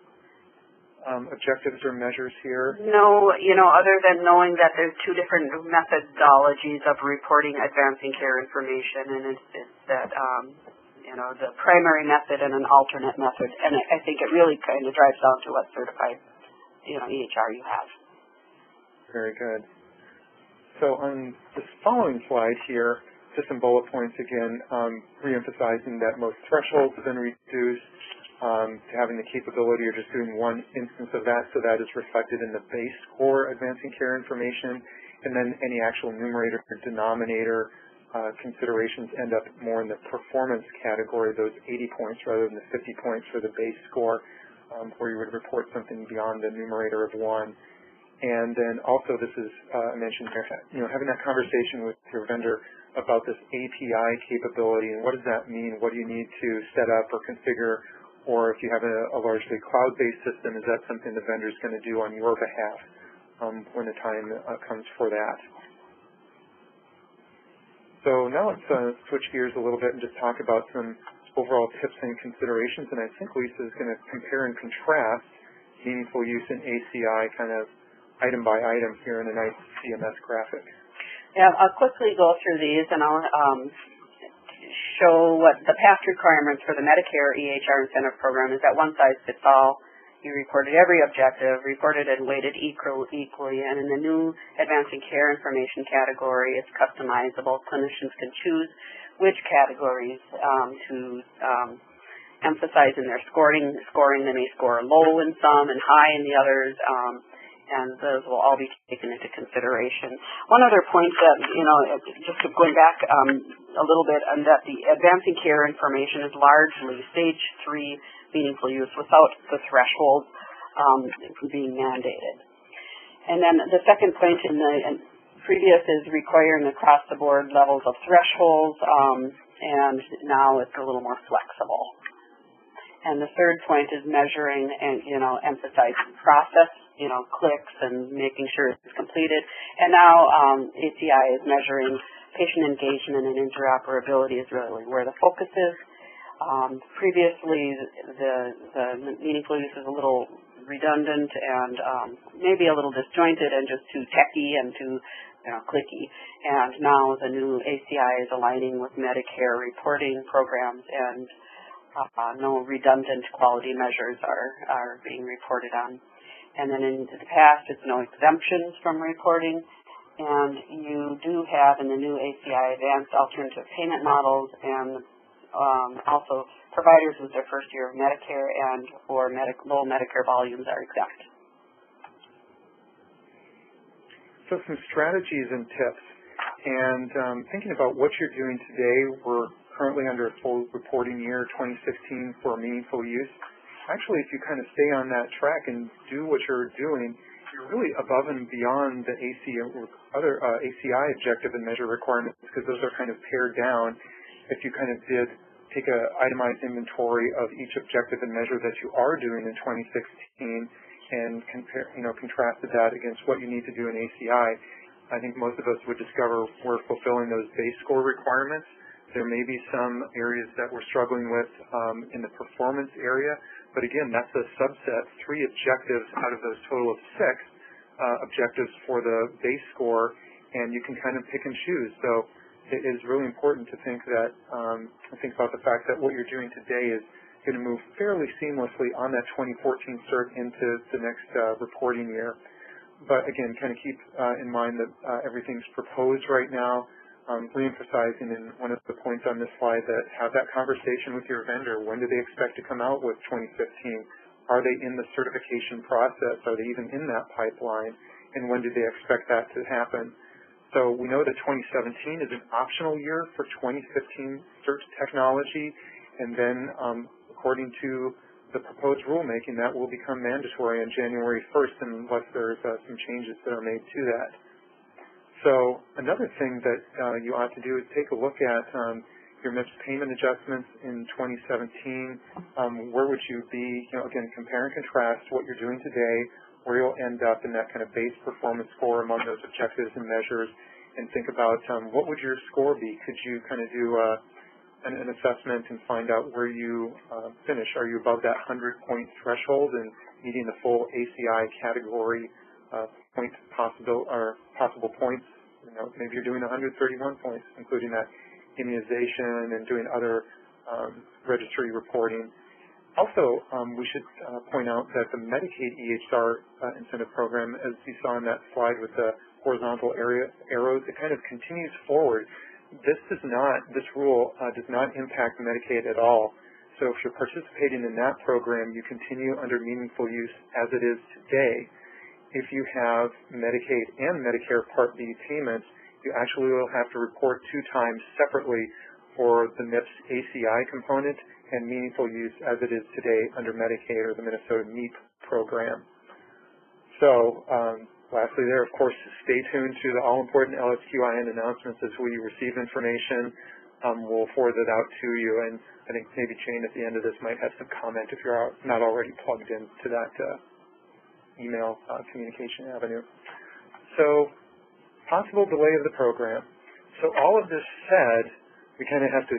objectives or measures here? No, other than knowing that there's 2 different methodologies of reporting advancing care information, and it's that, the primary method and an alternate method, and I think it really kind of drives down to what certified, EHR you have. Very good. So on this following slide here, just some bullet points again, re-emphasizing that most thresholds have been reduced to having the capability of just doing one instance of that, so that is reflected in the base score advancing care information, and then any actual numerator or denominator considerations end up more in the performance category, those 80 points rather than the 50 points for the base score, where you would report something beyond the numerator of 1. And then also this is, I mentioned here, having that conversation with your vendor about this API capability and what does that mean, what do you need to set up or configure, or if you have a largely cloud-based system, is that something the vendor is going to do on your behalf when the time comes for that. So now let's switch gears a little bit and just talk about some overall tips and considerations, and I think Lisa is going to compare and contrast meaningful use in ACI kind of item by item here in a nice CMS graphic. Yeah, I'll quickly go through these, and I'll show what the past requirements for the Medicare EHR incentive program is that one size fits all. You reported every objective, reported and weighted equally, and in the new advancing care information category, it's customizable. Clinicians can choose which categories to emphasize in their scoring. They may score low in some and high in the others. And those will all be taken into consideration. One other point that, just going back a little bit, and that the advancing care information is largely stage 3 meaningful use without the thresholds being mandated. And then the second point in the previous is requiring across-the-board levels of thresholds, and now it's a little more flexible. And the third point is measuring and, emphasizing process, clicks and making sure it's completed. And now ACI is measuring patient engagement and interoperability is really where the focus is. Previously, the meaningful use is a little redundant and maybe a little disjointed and just too techy and too clicky. And now the new ACI is aligning with Medicare reporting programs, and no redundant quality measures are being reported on. And then in the past, it's no exemptions from reporting. And you do have in the new ACI advanced alternative payment models, and also providers with their first year of Medicare and or low Medicare volumes are exempt. So some strategies and tips. And thinking about what you're doing today, we're currently under a full reporting year, 2016, for meaningful use. Actually, if you kind of stay on that track and do what you're doing, you're really above and beyond the other ACI objective and measure requirements, because those are kind of pared down. If you kind of did take an itemized inventory of each objective and measure that you are doing in 2016 and contrasted that against what you need to do in ACI, I think most of us would discover we're fulfilling those base score requirements. There may be some areas that we're struggling with in the performance area, but again, that's a subset, 3 objectives out of those total of 6 objectives for the base score, and you can kind of pick and choose. So it is really important to think that, think about the fact that what you're doing today is going to move fairly seamlessly on that 2014 cert into the next reporting year. But again, kind of keep in mind that everything's proposed right now. Re-emphasizing in one of the points on this slide that have that conversation with your vendor. When do they expect to come out with 2015? Are they in the certification process? Are they even in that pipeline? And when do they expect that to happen? So we know that 2017 is an optional year for 2015 cert technology, and then according to the proposed rulemaking, that will become mandatory on January 1st unless there's some changes that are made to that. So another thing that you ought to do is take a look at your MIPS payment adjustments in 2017. Where would you be, again, compare and contrast what you're doing today, where you'll end up in that kind of base performance score among those objectives and measures, and think about what would your score be? Could you kind of do an assessment and find out where you finish? Are you above that 100-point threshold and meeting the full ACI category possible points? Maybe you're doing 131 points, including that immunization and doing other registry reporting. Also, we should point out that the Medicaid EHR incentive program, as you saw in that slide with the horizontal arrows, it kind of continues forward. This rule does not impact Medicaid at all. So if you're participating in that program, you continue under meaningful use as it is today. If you have Medicaid and Medicare Part B payments, you actually will have to report 2 times separately for the MIPS ACI component and meaningful use as it is today under Medicaid or the Minnesota MEAP program. So, lastly there, of course, stay tuned to the all-important LSQIN announcements as we receive information. We'll forward it out to you, and I think maybe Jane at the end of this might have some comment if you're not already plugged into that email communication avenue. So, possible delay of the program. So all of this said, we kind of have to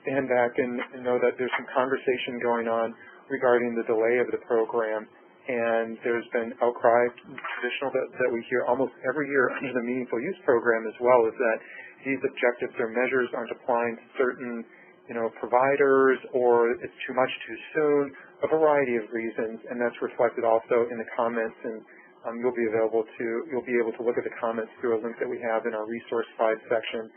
stand back and know that there's some conversation going on regarding the delay of the program, and there's been outcry, traditional, that we hear almost every year under the Meaningful Use program as well, is that these objectives or measures aren't applying to certain providers, or it's too much too soon, a variety of reasons, and that's reflected also in the comments, and you'll be able to look at the comments through a link that we have in our resource slide section.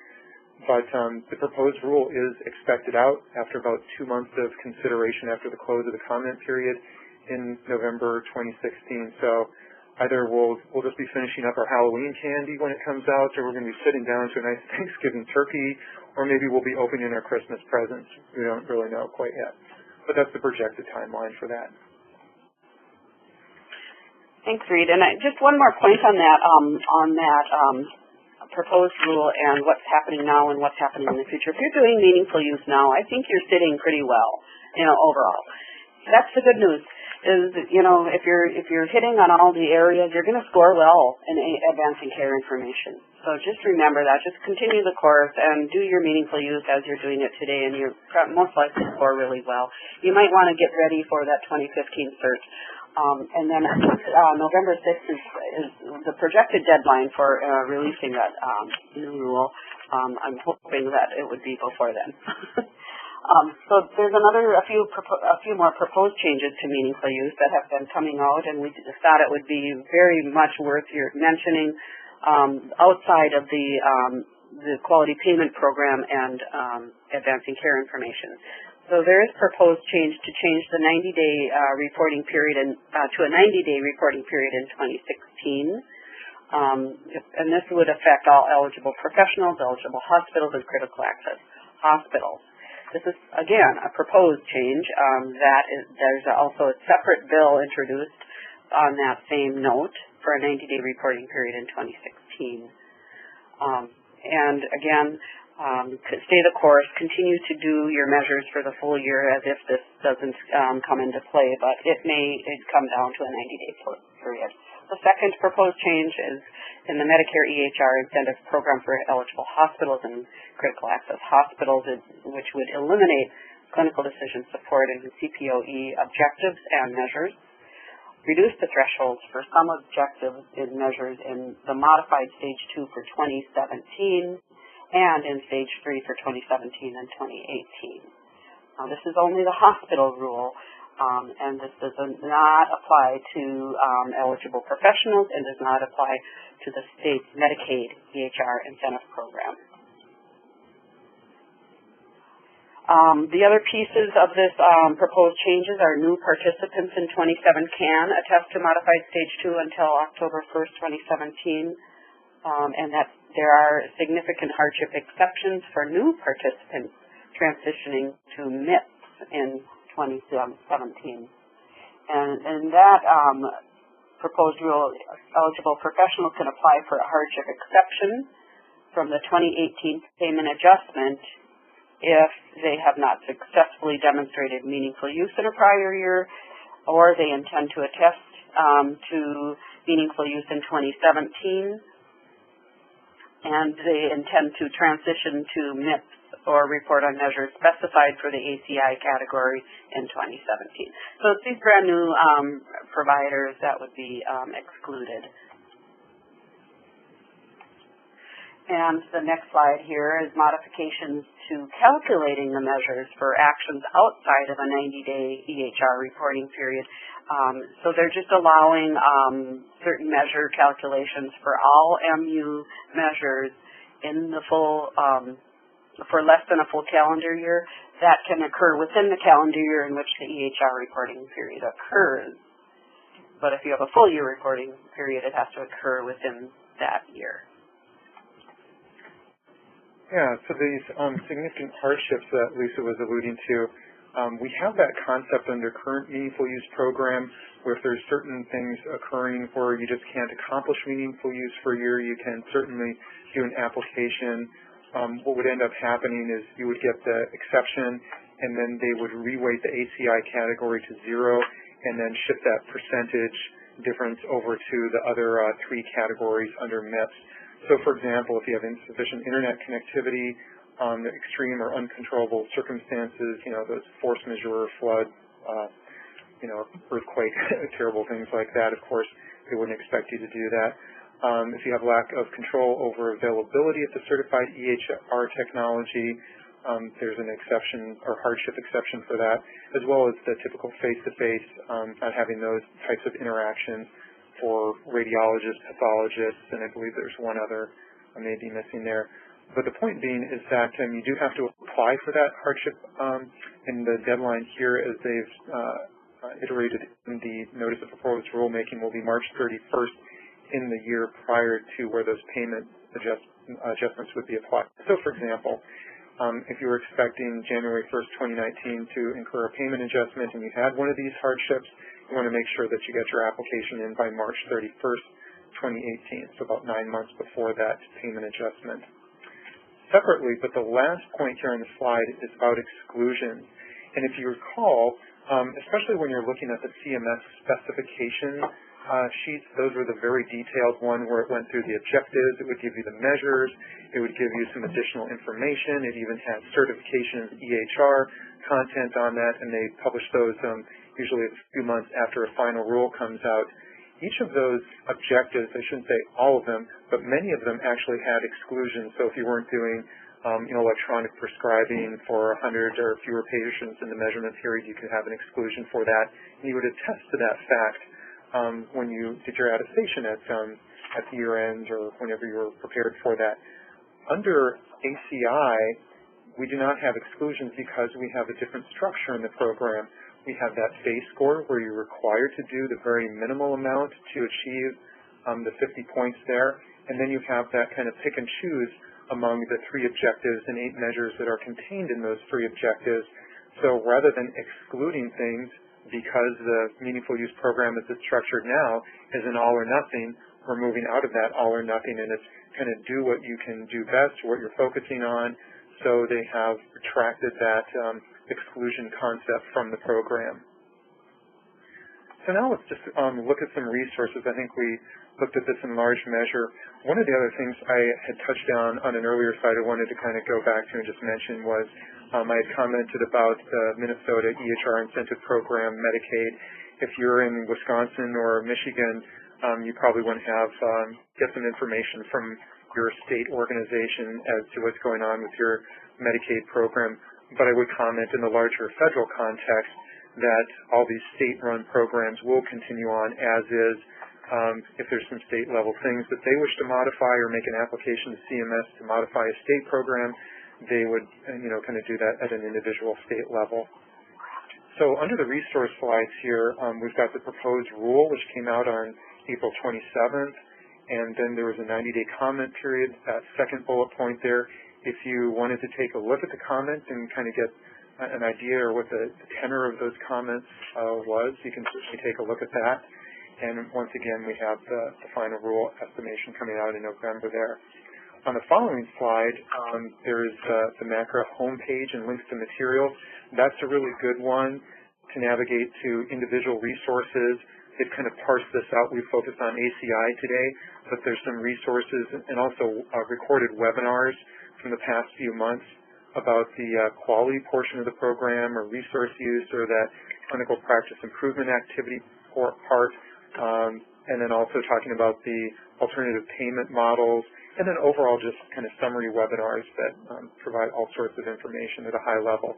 But the proposed rule is expected out after about 2 months of consideration after the close of the comment period in November 2016. So either we'll just be finishing up our Halloween candy when it comes out, or we're going to be sitting down to a nice Thanksgiving turkey, or maybe we'll be opening our Christmas presents. We don't really know quite yet. But that's the projected timeline for that. Thanks, Reed. And just one more point on that, proposed rule and what's happening now and what's happening in the future. If you're doing meaningful use now, I think you're sitting pretty well, overall. That's the good news. Is if you're hitting on all the areas, you're going to score well in advancing care information. So just remember that. Just continue the course and do your meaningful use as you're doing it today, and you're most likely to score really well. You might want to get ready for that 2015 cert. And then November 6th is the projected deadline for releasing that new rule. I'm hoping that it would be before then. So there's a few more proposed changes to meaningful use that have been coming out, and we thought it would be very much worth your mentioning outside of the quality payment program and advancing care information. So there is proposed change to change the 90-day reporting period to a 90-day reporting period in 2016. And this would affect all eligible professionals, eligible hospitals, and critical access hospitals. This is, again, a proposed change. There's also a separate bill introduced on that same note for a 90-day reporting period in 2016. And again, stay the course, continue to do your measures for the full year as if this doesn't come into play, but it may come down to a 90-day period. The second proposed change is in the Medicare EHR incentive program for eligible hospitals and critical access hospitals, which would eliminate clinical decision support and CPOE objectives and measures, reduce the thresholds for some objectives and measures in the modified Stage 2 for 2017, and in Stage 3 for 2017 and 2018. Now, this is only the hospital rule, and this does not apply to eligible professionals and does not apply to the state's Medicaid EHR incentive program. The other pieces of this proposed changes are new participants in 27 can attest to modified Stage 2 until October 1st, 2017, and that there are significant hardship exceptions for new participants transitioning to MIPS in 2017. And that proposed rule, eligible professionals can apply for a hardship exception from the 2018 payment adjustment if they have not successfully demonstrated meaningful use in a prior year, or they intend to attest to meaningful use in 2017, and they intend to transition to MIPS or report on measures specified for the ACI category in 2017. So it's these brand new providers that would be excluded. And the next slide here is modifications to calculating the measures for actions outside of a 90-day EHR reporting period. So they're just allowing certain measure calculations for all MU measures in the full, for less than a full calendar year that can occur within the calendar year in which the EHR reporting period occurs. But if you have a full year reporting period, it has to occur within that year. Yeah, so these significant hardships that Lisa was alluding to, we have that concept under current meaningful use program where if there's certain things occurring where you just can't accomplish meaningful use for a year, you can certainly do an application. What would end up happening is you would get the exception and then they would reweight the ACI category to 0 and then shift that percentage difference over to the other 3 categories under MIPS. So, for example, if you have insufficient internet connectivity, extreme or uncontrollable circumstances, those force majeure, flood, earthquake, terrible things like that, of course, they wouldn't expect you to do that. If you have lack of control over availability of the certified EHR technology, there's an exception or hardship exception for that, as well as the typical face-to-face, not having those types of interactions for radiologists, pathologists, and I believe there's one other I may be missing there. But the point being is that you do have to apply for that hardship, and the deadline here, as they've iterated in the Notice of Proposed Rulemaking, will be March 31st in the year prior to where those payment adjustments would be applied. So, for example, if you were expecting January 1st, 2019 to incur a payment adjustment and you had one of these hardships, you want to make sure that you get your application in by March 31st, 2018, so about 9 months before that payment adjustment. Separately, but the last point here on the slide is about exclusions. And if you recall, especially when you're looking at the CMS specification sheets, those were the very detailed one where it went through the objectives, it would give you the measures, it would give you some additional information, it even had certification of EHR content on that, and they publish those usually a few months after a final rule comes out. Each of those objectives, I shouldn't say all of them, but many of them actually had exclusions. So if you weren't doing electronic prescribing for 100 or fewer patients in the measurement period, you could have an exclusion for that. And you would attest to that fact when you did your attestation at the year end or whenever you were prepared for that. Under ACI, we do not have exclusions because we have a different structure in the program. We have that base score where you're required to do the very minimal amount to achieve the 50 points there, and then you have that kind of pick and choose among the 3 objectives and 8 measures that are contained in those 3 objectives. So rather than excluding things because the meaningful use program as it's structured now is an all or nothing, we're moving out of that all or nothing, and it's kind of do what you can do best, what you're focusing on. So they have retracted that exclusion concept from the program. So now let's just look at some resources. I think we looked at this in large measure. One of the other things I had touched on an earlier slide I wanted to kind of go back to and just mention was I had commented about the Minnesota EHR Incentive Program, Medicaid. If you're in Wisconsin or Michigan, you probably want to get some information from your state organization as to what's going on with your Medicaid program. But I would comment in the larger federal context that all these state-run programs will continue on as is. If there's some state-level things that they wish to modify or make an application to CMS to modify a state program, they would, kind of do that at an individual state level. So under the resource slides here, we've got the proposed rule, which came out on April 27th, and then there was a 90-day comment period. That second bullet point there, if you wanted to take a look at the comments and kind of get an idea or what the tenor of those comments was, you can certainly take a look at that. And once again, we have the final rule estimation coming out in November there. On the following slide, there is the MACRA homepage and links to materials. That's a really good one to navigate to individual resources. They've kind of parsed this out. We focused on ACI today, but there's some resources and also recorded webinars from the past few months about the quality portion of the program or resource use or that clinical practice improvement activity part, and then also talking about the alternative payment models, and then overall just kind of summary webinars that provide all sorts of information at a high level.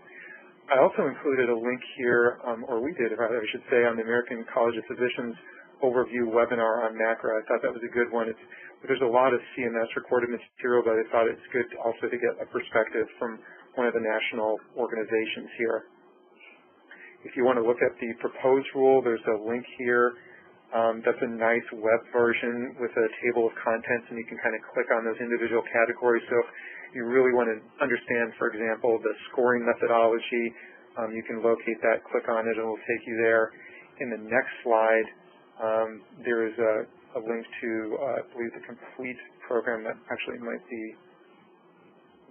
I also included a link here, or we did, rather I should say, on the American College of Physicians overview webinar on MACRA. I thought that was a good one. There's a lot of CMS recorded material, but I thought it's good also to get a perspective from one of the national organizations here. If you want to look at the proposed rule, there's a link here. That's a nice web version with a table of contents, and you can kind of click on those individual categories. So if you really want to understand, for example, the scoring methodology, you can locate that, click on it, and it will take you there. In the next slide, there is a link to, I believe, the complete program. That actually might be,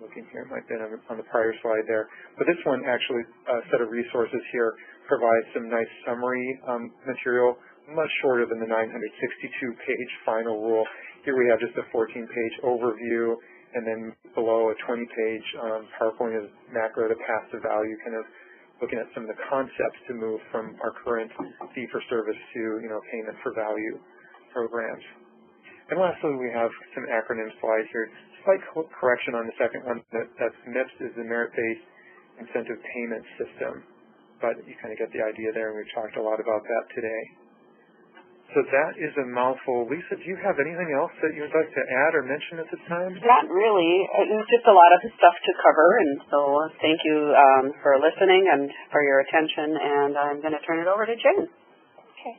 looking here, it might be on the prior slide there. But this one actually, a set of resources here, provides some nice summary material, much shorter than the 962-page final rule. Here we have just a 14-page overview, and then below a 20-page PowerPoint of macro to path to value, kind of looking at some of the concepts to move from our current fee-for-service to, payment for value programs. And lastly, we have some acronym slides here. Slight correction on the second one. That's MIPS is the Merit-Based Incentive Payment System. But you kind of get the idea there, and we've talked a lot about that today. So that is a mouthful. Lisa, do you have anything else that you'd like to add or mention at this time? Not really. It was just a lot of stuff to cover, and so thank you for listening and for your attention, and I'm going to turn it over to Jane. Okay.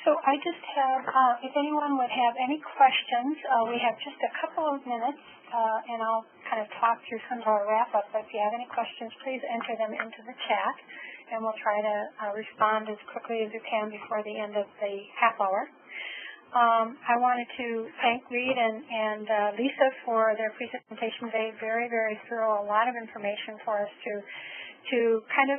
So I just have, if anyone would have any questions, we have just a couple of minutes, and I'll kind of talk through some of our wrap-up. But if you have any questions, please enter them into the chat, and we'll try to respond as quickly as we can before the end of the half hour. I wanted to thank Reed and Lisa for their presentation today. Very, very thorough, a lot of information for us to kind of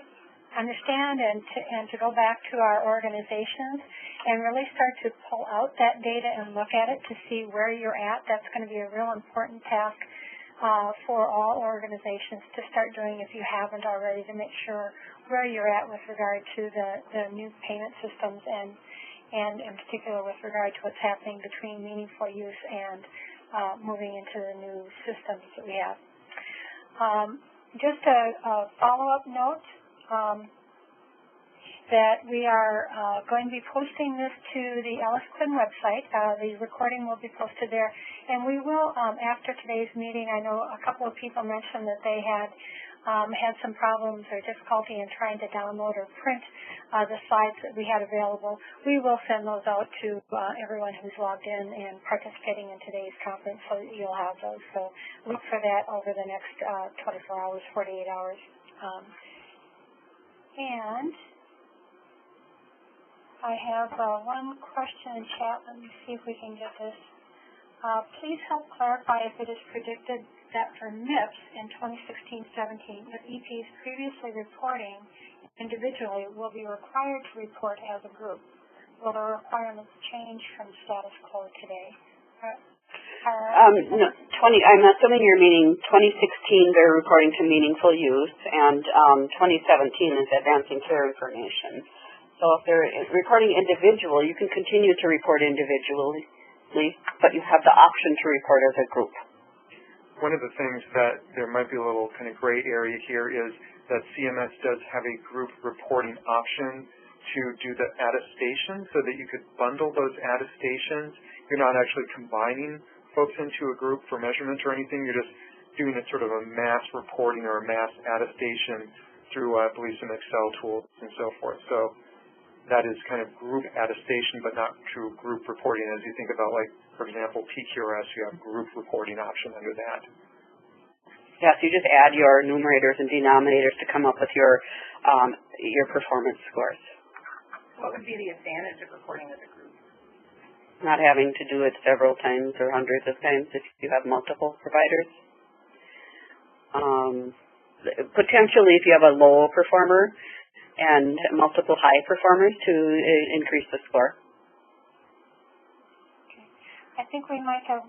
understand and to go back to our organizations and really start to pull out that data and look at it to see where you're at. That's going to be a real important task for all organizations to start doing if you haven't already, to make sure where you're at with regard to the new payment systems and in particular with regard to what's happening between meaningful use and moving into the new systems that we have. Just a follow-up note that we are going to be posting this to the Alice Quinn website. The recording will be posted there. And we will, after today's meeting, I know a couple of people mentioned that they had some problems or difficulty in trying to download or print the slides that we had available. We will send those out to everyone who's logged in and participating in today's conference, so that you'll have those. So look for that over the next 24 hours, 48 hours. And I have one question in chat. Let me see if we can get this. Please help clarify if it is predicted that for MIPS in 2016-17, if EPs previously reporting individually will be required to report as a group. Will the requirements change from status quo today? No, I'm assuming you're meaning 2016 they're reporting to meaningful use, and 2017 is advancing care information. So if they're reporting individual, you can continue to report individually, but you have the option to report as a group. One of the things that there might be a little kind of gray area here is that CMS does have a group reporting option to do the attestation so that you could bundle those attestations. You're not actually combining folks into a group for measurement or anything. You're just doing a sort of a mass reporting or a mass attestation through, I believe, some Excel tools and so forth. So that is kind of group attestation, but not true group reporting. As you think about, like, for example, PQRS, you have group reporting option under that. Yes, you just add your numerators and denominators to come up with your performance scores. What would be the advantage of reporting as a group? Not having to do it several times or hundreds of times if you have multiple providers. Potentially, if you have a low performer and multiple high performers, to increase the score. Okay. I think we might have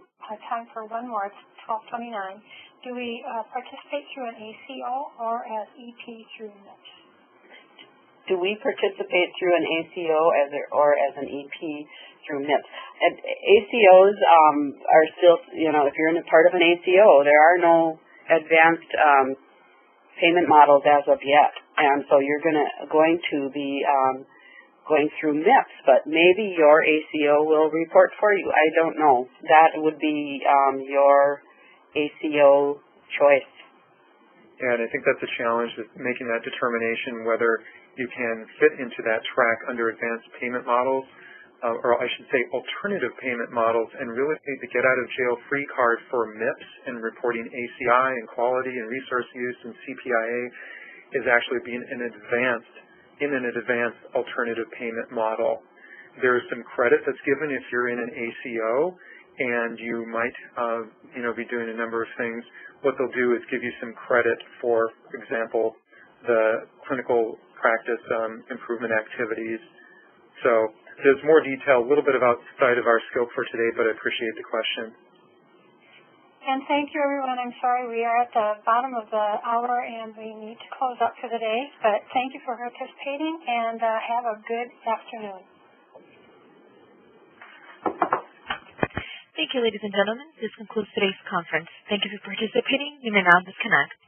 time for one more. It's 12:29. Do we participate through an ACO or as EP through MIPS? Do we participate through an ACO or as an EP through MIPS. And ACOs are still, if you're in a part of an ACO, there are no advanced payment models as of yet, and so you're going to be going through MIPS, but maybe your ACO will report for you. I don't know. That would be your ACO choice. Yeah, and I think that's a challenge, is making that determination whether you can fit into that track under advanced payment models, or I should say alternative payment models, and really the get out of jail free card for MIPS and reporting ACI and quality and resource use and CPIA is actually being in an advanced alternative payment model. There's some credit that's given if you're in an ACO, and you might be doing a number of things. What they'll do is give you some credit for example, the clinical practice improvement activities. So there's more detail, a little bit outside of our scope for today, but I appreciate the question. And thank you, everyone. I'm sorry we are at the bottom of the hour and we need to close up for the day, but thank you for participating, and have a good afternoon. Thank you, ladies and gentlemen. This concludes today's conference. Thank you for participating. You may now disconnect.